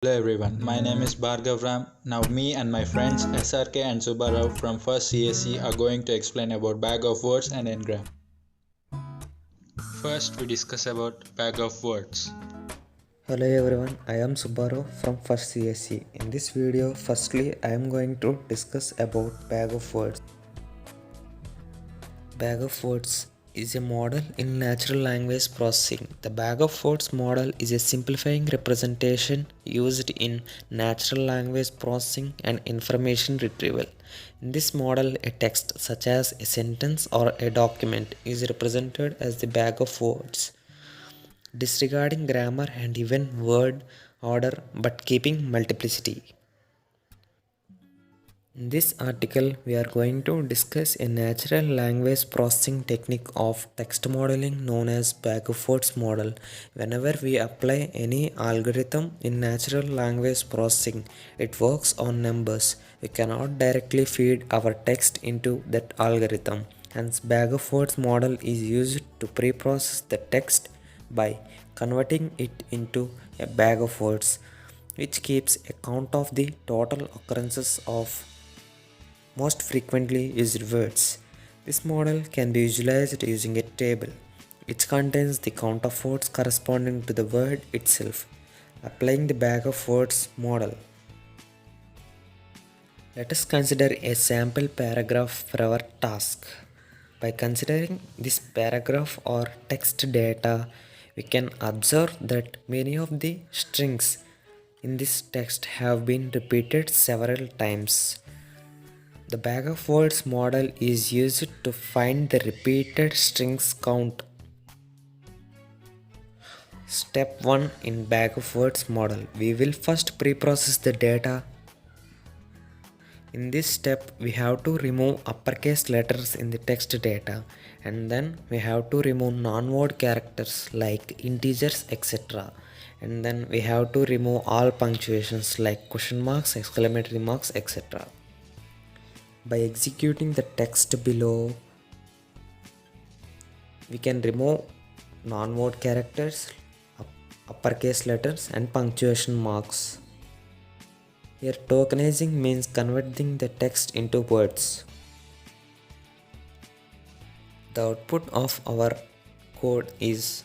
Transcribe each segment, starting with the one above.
Hello everyone, my name is Bhargav Ram. Now me and my friends SRK and Subba Rao from first CSE are going to explain about bag of words and engram. First we discuss about bag of words. Hello everyone, I am Subba Rao from first CSE. In this video, firstly I am going to discuss about bag of words. Bag of words is a model in natural language processing. The bag of words model is a simplifying representation used in natural language processing and information retrieval. In this model, a text such as a sentence or a document is represented as the bag of words, disregarding grammar and even word order but keeping multiplicity. In this article, we are going to discuss a natural language processing technique of text modeling known as bag of words model. Whenever we apply any algorithm in natural language processing, it works on numbers. We cannot directly feed our text into that algorithm. Hence, bag of words model is used to pre-process the text by converting it into a bag of words, which keeps a count of the total occurrences of most frequently used words. This model can be visualized using a table, which contains the count of words corresponding to the word itself. Applying the bag of words model, let us consider a sample paragraph for our task. By considering this paragraph or text data, we can observe that many of the strings in this text have been repeated several times. The bag of words model is used to find the repeated strings count. Step 1 in bag of words model. We will first pre-process the data. In this step, we have to remove uppercase letters in the text data, and then we have to remove non-word characters like integers, etc. And then we have to remove all punctuations like question marks, exclamatory marks, etc. By executing the text below, we can remove non-word characters, uppercase letters and punctuation marks. Here tokenizing means converting the text into words. The output of our code is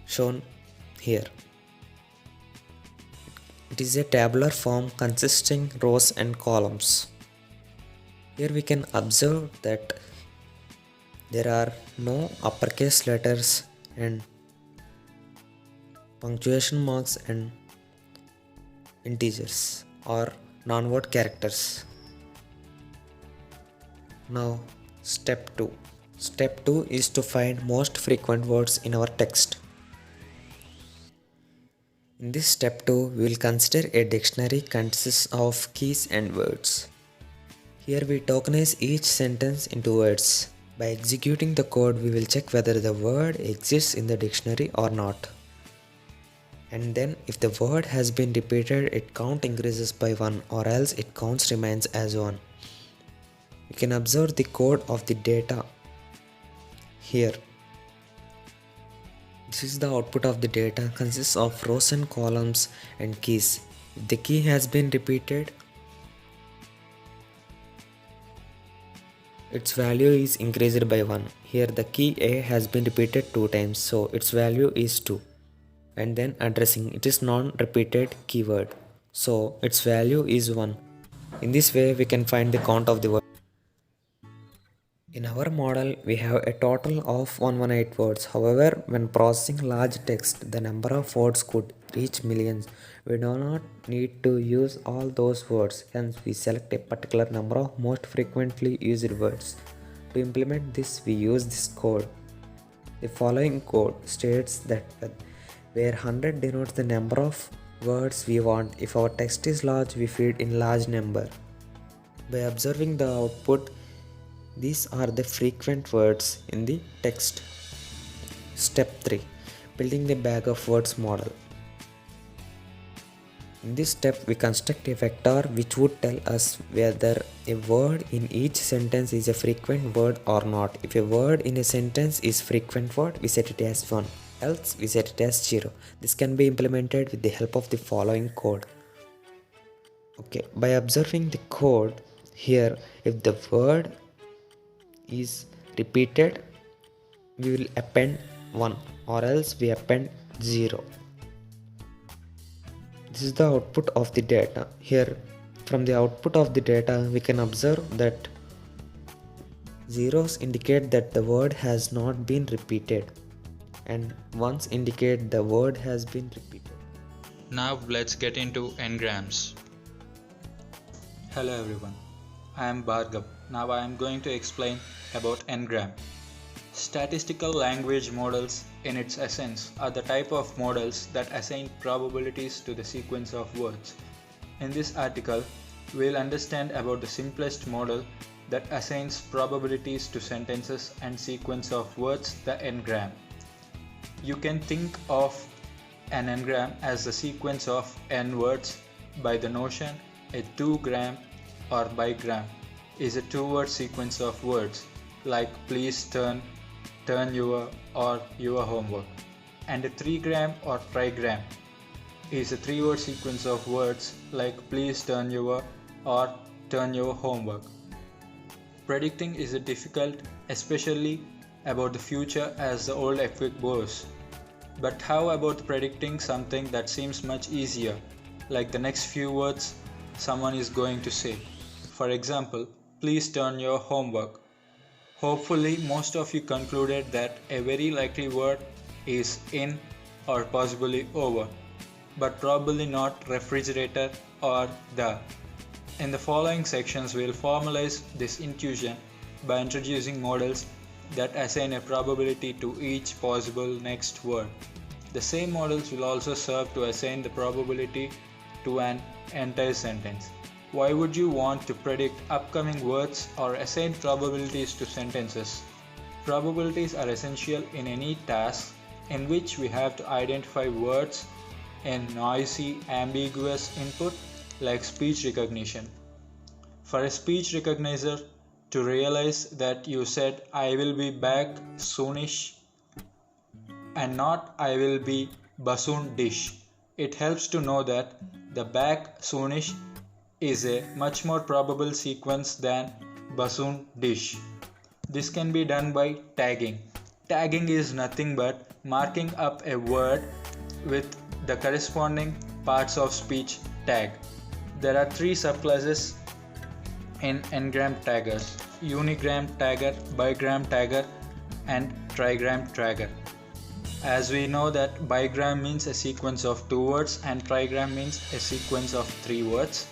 shown here. It is a tabular form consisting rows and columns. Here we can observe that there are no uppercase letters and punctuation marks and integers or non-word characters. Now step 2. Step 2 is to find most frequent words in our text. In this step 2, we will consider a dictionary consists of keys and words. Here we tokenize each sentence into words. By executing the code, we will check whether the word exists in the dictionary or not. And then if the word has been repeated, its count increases by 1, or else its count remains as 1. You can observe the code of the data here. This is the output of the data, consists of rows and columns and keys. If the key has been repeated, its value is increased by 1. Here the key A has been repeated 2 times, so its value is 2. And then addressing, it is non-repeated keyword, so its value is 1. In this way we can find the count of the word. In our model, we have a total of 118 words. However, when processing large text, the number of words could reach millions. We do not need to use all those words, hence we select a particular number of most frequently used words. To implement this, we use this code. The following code states that where 100 denotes the number of words we want, if our text is large, we feed in large number. By observing the output, these are the frequent words in the text. Step 3. Building the bag of words model. In this step, we construct a vector which would tell us whether a word in each sentence is a frequent word or not. If a word in a sentence is frequent word, we set it as 1. Else we set it as 0. This can be implemented with the help of the following code. Okay, by observing the code here, if the word is repeated, we will append 1 or else we append 0. This is the output of the data. Here, from the output of the data, we can observe that zeros indicate that the word has not been repeated and ones indicate the word has been repeated. Now let's get into Ngrams. Hello everyone, I am Bhargav. Now I am going to explain about Ngram. Statistical language models in its essence are the type of models that assign probabilities to the sequence of words. In this article, we'll understand about the simplest model that assigns probabilities to sentences and sequence of words, the Ngram. You can think of an Ngram as the sequence of n words by the notion a 2-gram or bigram is a 2-word sequence of words like please turn your or your homework, and a 3-gram or trigram is a 3-word sequence of words like please turn your or turn your homework. Predicting is difficult, especially about the future as the old epic goes. But how about predicting something that seems much easier, like the next few words someone is going to say? For example, please turn your homework. Hopefully, most of you concluded that a very likely word is in or possibly over, but probably not refrigerator or the. In the following sections, we will formalize this intuition by introducing models that assign a probability to each possible next word. The same models will also serve to assign the probability to an entire sentence. Why would you want to predict upcoming words or assign probabilities to sentences? Probabilities are essential in any task in which we have to identify words in noisy, ambiguous input like speech recognition. For a speech recognizer to realize that you said I will be back soonish and not I will be bassoon dish, it helps to know that the back soonish is a much more probable sequence than bassoon dish. This can be done by tagging. Tagging is nothing but marking up a word with the corresponding parts of speech tag. There are 3 subclasses in Ngram taggers: unigram tagger, bigram tagger, and trigram tagger. As we know that bigram means a sequence of 2 words and trigram means a sequence of 3 words.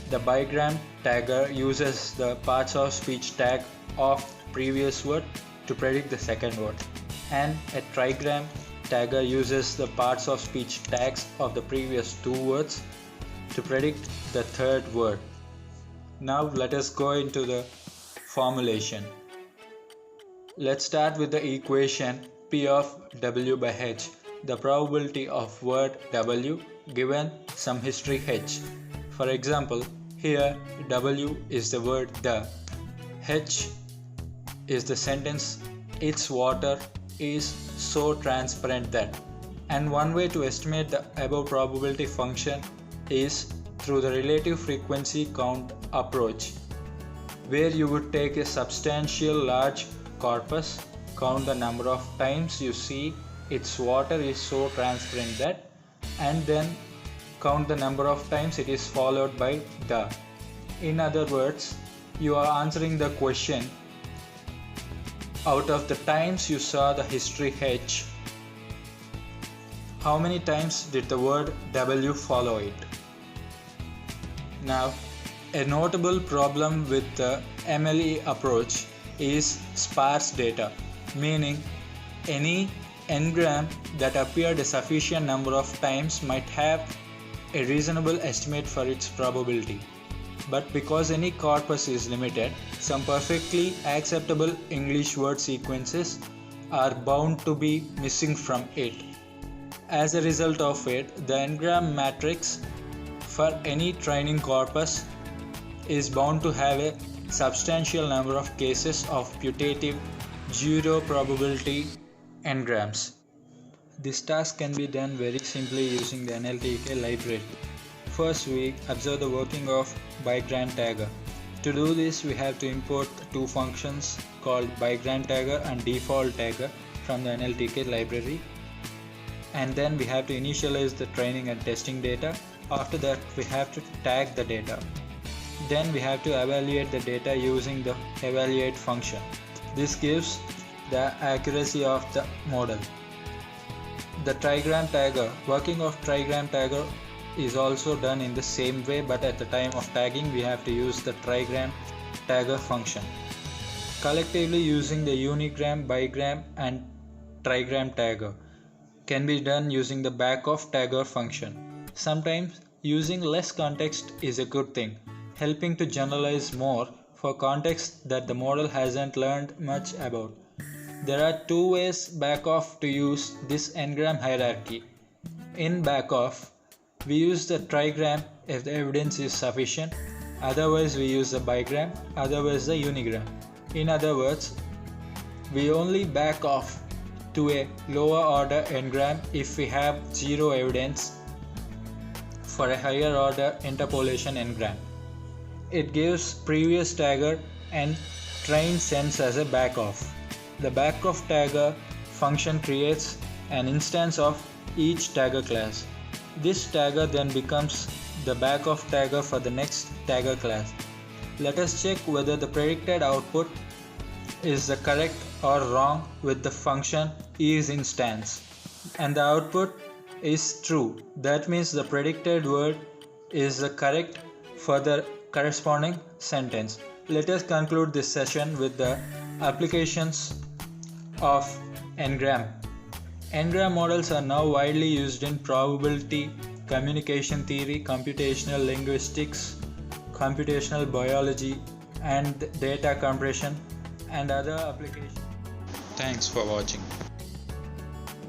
The bigram tagger uses the parts of speech tag of previous word to predict the second word, and a trigram tagger uses the parts of speech tags of the previous 2 words to predict the third word. Now let us go into the formulation. Let's start with the equation P of W by H, the probability of word W given some history H. For example, here W is the word the, H is the sentence its water is so transparent that, and one way to estimate the above probability function is through the relative frequency count approach, where you would take a substantial large corpus, count the number of times you see its water is so transparent that, and then count the number of times it is followed by the. In other words, you are answering the question out of the times you saw the history H, how many times did the word W follow it? Now, a notable problem with the MLE approach is sparse data, meaning any Ngram that appeared a sufficient number of times might have a reasonable estimate for its probability. But because any corpus is limited, some perfectly acceptable English word sequences are bound to be missing from it. As a result of it, the Ngram matrix for any training corpus is bound to have a substantial number of cases of putative zero probability Ngrams. This task can be done very simply using the NLTK library. First, we observe the working of bigram tagger. To do this, we have to import two functions called bigram tagger and default tagger from the NLTK library. And then we have to initialize the training and testing data. After that, we have to tag the data. Then we have to evaluate the data using the evaluate function. This gives the accuracy of the model. The trigram tagger. Working of trigram tagger is also done in the same way, but at the time of tagging we have to use the trigram tagger function. Collectively using the unigram, bigram and trigram tagger can be done using the backoff tagger function. Sometimes using less context is a good thing, helping to generalize more for context that the model hasn't learned much about. There are two ways backoff to use this n-gram hierarchy. In backoff, we use the trigram if the evidence is sufficient, otherwise we use the bigram, otherwise the unigram. In other words, we only back off to a lower order n-gram if we have zero evidence for a higher order interpolation n-gram. It gives previous tagger and train sense as a backoff. The backoff tagger function creates an instance of each tagger class. This tagger then becomes the backoff tagger for the next tagger class. Let us check whether the predicted output is the correct or wrong with the function isInstance, and the output is true. That means the predicted word is the correct for the corresponding sentence. Let us conclude this session with the applications of n-gram. N-gram models are now widely used in probability, communication theory, computational linguistics, computational biology, and data compression and other applications. Thanks for watching.